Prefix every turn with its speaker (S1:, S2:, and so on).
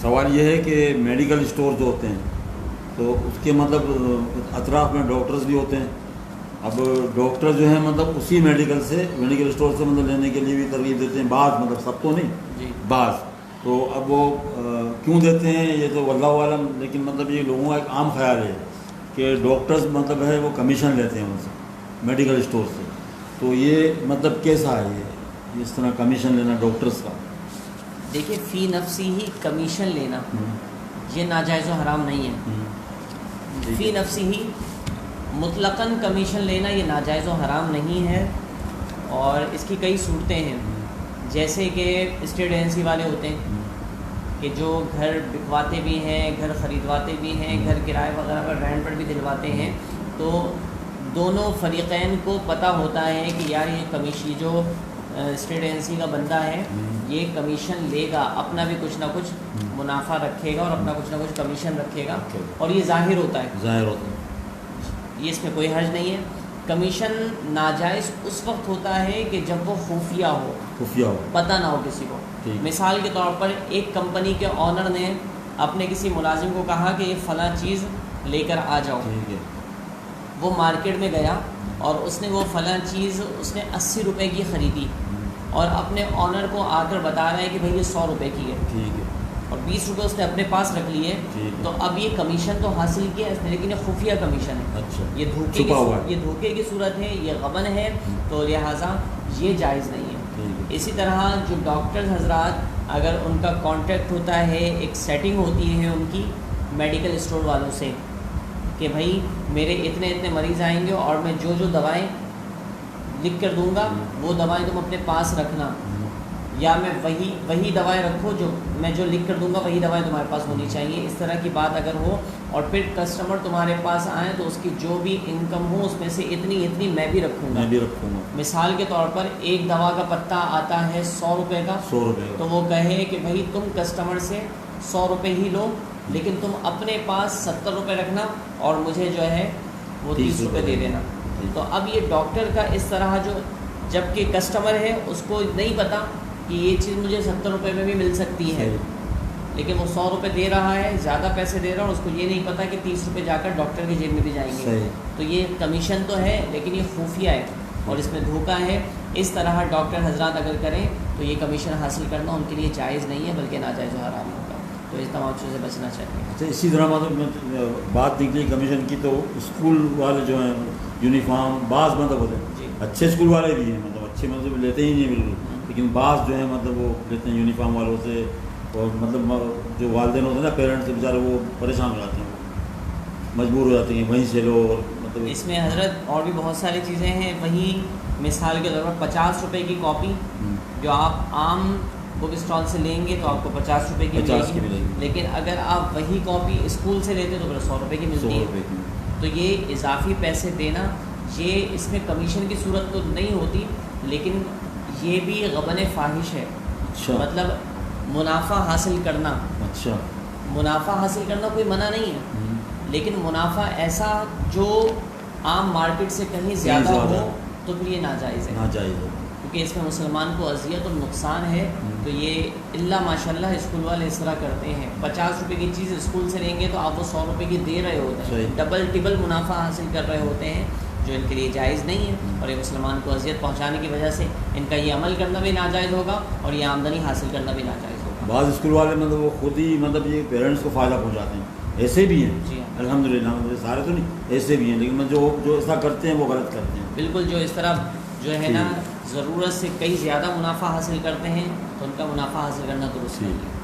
S1: سوال یہ ہے کہ میڈیکل اسٹور جو ہوتے ہیں تو اس کے مطلب اطراف میں ڈاکٹرز بھی ہوتے ہیں. اب ڈاکٹر جو ہیں مطلب اسی میڈیکل اسٹور سے مطلب لینے کے لیے بھی ترغیب دیتے ہیں بعض، مطلب سب تو نہیں بعض. تو اب وہ کیوں دیتے ہیں یہ تو واللہ عالم، لیکن مطلب یہ لوگوں کا ایک عام خیال ہے کہ ڈاکٹرز مطلب ہے وہ کمیشن لیتے ہیں ان سے میڈیکل اسٹور سے. تو یہ مطلب کیسا ہے یہ اس طرح کمیشن لینا ڈاکٹرز کا؟
S2: دیکھیے فی نفسی ہی کمیشن لینا یہ ناجائز و حرام نہیں ہے. فی نفسی ہی مطلقاً کمیشن لینا یہ ناجائز و حرام نہیں ہے، اور اس کی کئی صورتیں ہیں. جیسے کہ اسٹیٹ ایجنسی والے ہوتے ہیں کہ جو گھر بکواتے بھی ہیں، گھر خریدواتے بھی ہیں، گھر کرائے وغیرہ پر رینٹ پر بھی دلواتے ہیں. تو دونوں فریقین کو پتہ ہوتا ہے کہ یار یہ کمیشن جو اسٹیٹ ایجنسی کا بندہ ہے یہ کمیشن لے گا، اپنا بھی کچھ نہ کچھ منافع رکھے گا اور اپنا کچھ نہ کچھ کمیشن رکھے گا، اور یہ ظاہر ہوتا ہے. یہ اس میں کوئی حرج نہیں ہے. کمیشن ناجائز اس وقت ہوتا ہے کہ جب وہ خفیہ ہو، پتہ نہ ہو کسی کو. مثال کے طور پر ایک کمپنی کے آنر نے اپنے کسی ملازم کو کہا کہ یہ فلاں چیز لے کر آ جاؤ. وہ مارکیٹ میں گیا اور اس نے وہ فلاں چیز اس نے 80 روپے کی خریدی، اور اپنے آنر کو آ کر بتا رہا ہے کہ بھئی یہ 100 روپے کی ہے، اور 20 روپے اس نے اپنے پاس رکھ لیے. تو اب یہ کمیشن تو حاصل کیا اس نے، لیکن یہ خفیہ کمیشن ہے. یہ دھوکے کی صورت ہے، یہ غبن ہے، تو لہٰذا یہ جائز نہیں ہے. اسی طرح جو ڈاکٹر حضرات اگر ان کا کانٹیکٹ ہوتا ہے، ایک سیٹنگ ہوتی ہے ان کی میڈیکل اسٹور والوں سے کہ بھائی میرے اتنے اتنے مریض آئیں گے اور میں جو دوائیں لکھ کر دوں گا وہ دوائیں تم اپنے پاس رکھنا، یا میں وہی دوائیں رکھو جو لکھ کر دوں گا وہی دوائیں تمہارے پاس ہونی چاہیے. اس طرح کی بات اگر ہو اور پھر کسٹمر تمہارے پاس آئیں تو اس کی جو بھی انکم ہو اس میں سے اتنی میں بھی رکھوں گا. مثال کے طور پر ایک دوا کا پتا آتا ہے 100 روپے کا، تو وہ کہے کہ بھائی تم کسٹمر سے 100 روپے ہی لو، لیکن تم اپنے پاس 70 روپے رکھنا اور مجھے جو ہے وہ 30 روپے دے دینا. تو اب یہ ڈاکٹر کا اس طرح جب کہ کسٹمر ہے اس کو نہیں پتا کہ یہ چیز مجھے 70 روپے میں بھی مل سکتی ہے، لیکن وہ 100 روپے دے رہا ہے، زیادہ پیسے دے رہا ہے، اور اس کو یہ نہیں پتا کہ 30 روپے جا کر ڈاکٹر کی جیب میں بھی جائیں گے. تو یہ کمیشن تو ہے لیکن یہ خفیہ ہے اور اس میں دھوکہ ہے. اس طرح ڈاکٹر حضرات اگر کریں تو یہ کمیشن حاصل کرنا ان کے لیے جائز نہیں ہے بلکہ ناجائز و حرام ہوگا. تو اس تمام چیزوں سے بچنا چاہیے.
S1: اچھا، اسی طرح مطلب بات نکلی کمیشن کی، تو اسکول والے جو ہیں یونیفارم بعض مطلب ہوتے ہیں اچھے اسکول والے بھی ہیں، مطلب اچھے مطلب لیتے ہی نہیں بالکل، لیکن بعض جو ہیں مطلب وہ لیتے ہیں یونیفارم والوں سے، اور مطلب جو والدین ہوتے ہیں نا پیرنٹس بیچارے وہ پریشان ہو جاتے ہیں، مجبور ہو جاتے ہیں وہیں سے لو. مطلب
S2: اس میں حضرت اور بھی بہت ساری چیزیں ہیں. وہیں مثال کے طور پر 50 روپے کی کاپی جو آپ عام بک اسٹال سے لیں گے تو آپ کو 50 روپے کی ملے گی، لیکن اگر آپ وہی کاپی اسکول سے لیتے تو پھر 100 روپے کی ملتی ہے. تو یہ اضافی پیسے دینا یہ اس میں کمیشن کی صورت تو نہیں ہوتی، لیکن یہ بھی غبن فاحش ہے. مطلب منافع حاصل کرنا، منافع حاصل کرنا کوئی منع نہیں ہے، لیکن منافع ایسا جو عام مارکیٹ سے کہیں زیادہ ہو تو پھر یہ ناجائز ہے، کیونکہ اس میں مسلمان کو اذیت اور نقصان ہے. تو یہ اللہ ماشاء اللہ اسکول والے اس طرح کرتے ہیں. 50 روپے کی چیز اسکول سے لیں گے تو آپ وہ 100 روپے کی دے رہے ہوتے ہیں، ڈبل ٹبل منافع حاصل کر رہے ہوتے ہیں، جو ان کے لیے جائز نہیں ہے. اور یہ مسلمان کو اذیت پہنچانے کی وجہ سے ان کا یہ عمل کرنا بھی ناجائز ہوگا اور یہ آمدنی حاصل کرنا بھی ناجائز ہوگا.
S1: بعض اسکول والے مطلب وہ خود ہی مطلب یہ پیرنٹس کو فائدہ پہنچاتے ہیں، ایسے بھی ہیں.
S2: جی
S1: الحمدللہ سارے تو نہیں، ایسے بھی ہیں، لیکن جو ایسا کرتے ہیں وہ غلط کرتے ہیں.
S2: بالکل، جو اس طرح جو ہے نا ضرورت سے کئی زیادہ منافع حاصل کرتے ہیں تو ان کا منافع حاصل کرنا درست نہیں ہے.